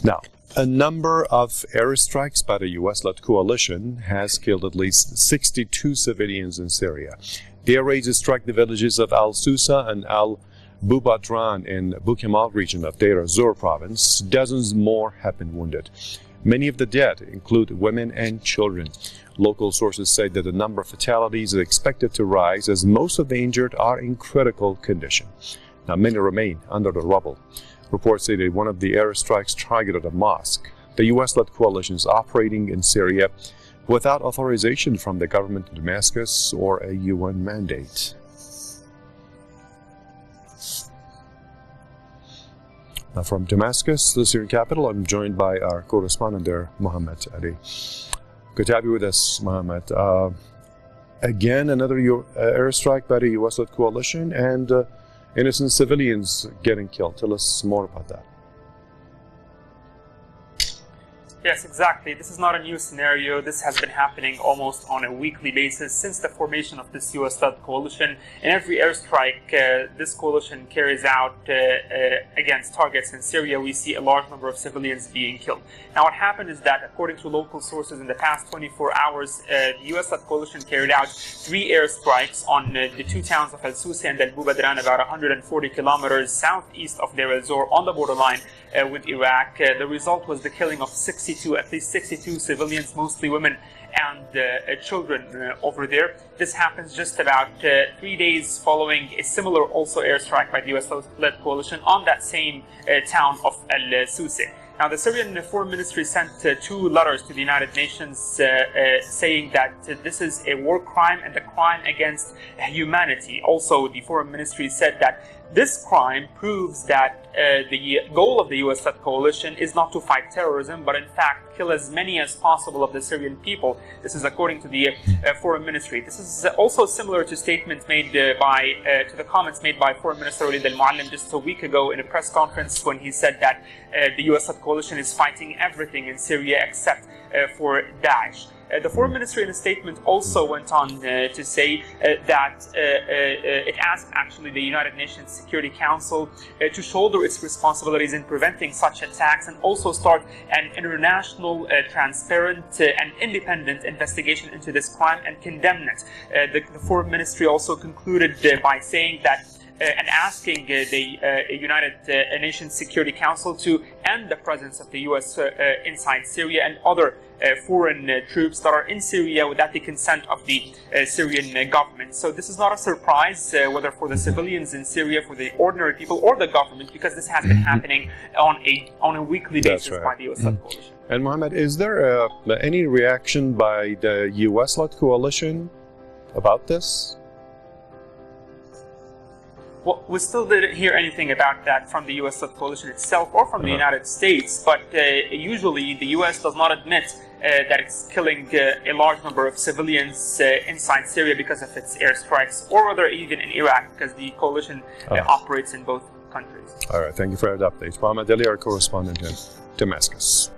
Now, a number of airstrikes by the U.S.-led coalition has killed at least 62 civilians in Syria. The air raids struck the villages of al-Susa and al-Bubadran in al-Bukamal region of Dayr al Zawr province. Dozens more have been wounded. Many of the dead include women and children. Local sources say that the number of fatalities is expected to rise as most of the injured are in critical condition. Now, many remain under the rubble. Reports say that one of the airstrikes targeted a mosque. The U.S.-led coalition is operating in Syria without authorization from the government of Damascus or a UN mandate. Now from Damascus, the Syrian capital, I'm joined by our correspondent there, Mohammed Ali. Good to have you with us, Mohammed. Again, another airstrike by the U.S.-led coalition and innocent civilians getting killed. Tell us more about that. Yes, exactly. This is not a new scenario. This has been happening almost on a weekly basis since the formation of this U.S.-led coalition. In every airstrike this coalition carries out against targets in Syria, we see a large number of civilians being killed. Now, what happened is that, according to local sources, in the past 24 hours, the U.S.-led coalition carried out 3 airstrikes on the 2 towns of al-Susa and al-Bubadran, about 140 kilometers southeast of Dayr al Zawr, on the borderline with Iraq. The result was the killing of at least 62 civilians, mostly women and children over there. This happens just about 3 days following a similar also airstrike by the US-led coalition on that same town of al-Susa. Now, the Syrian Foreign Ministry sent 2 letters to the United Nations saying that this is a war crime and a crime against humanity. Also, the Foreign Ministry said that this crime proves that the goal of the US-led coalition is not to fight terrorism, but in fact kill as many as possible of the Syrian people. This is according to the Foreign Ministry. This is also similar to statements made to the comments made by Foreign Minister al-Muallim just a week ago in a press conference when he said that the US-led coalition is fighting everything in Syria except for Daesh. The Foreign Ministry in a statement also went on to say that it asked actually the United Nations Security Council to shoulder its responsibilities in preventing such attacks and also start an international, transparent and independent investigation into this crime and condemn it. The Foreign Ministry also concluded by saying that and asking the United Nations Security Council to end the presence of the U.S. Inside Syria and other foreign troops that are in Syria without the consent of the Syrian government. So this is not a surprise, whether for the civilians in Syria, for the ordinary people, or the government, because this has been happening on a weekly basis by the U.S.-led coalition. And Mohammed, is there any reaction by the U.S.-led coalition about this? Well, we still didn't hear anything about that from the U.S.-led coalition itself or from the United States, but usually the U.S. does not admit that it's killing a large number of civilians inside Syria because of its airstrikes, or rather even in Iraq, because the coalition operates in both countries. All right, thank you for that update. Mohammed Ali, our correspondent in Damascus.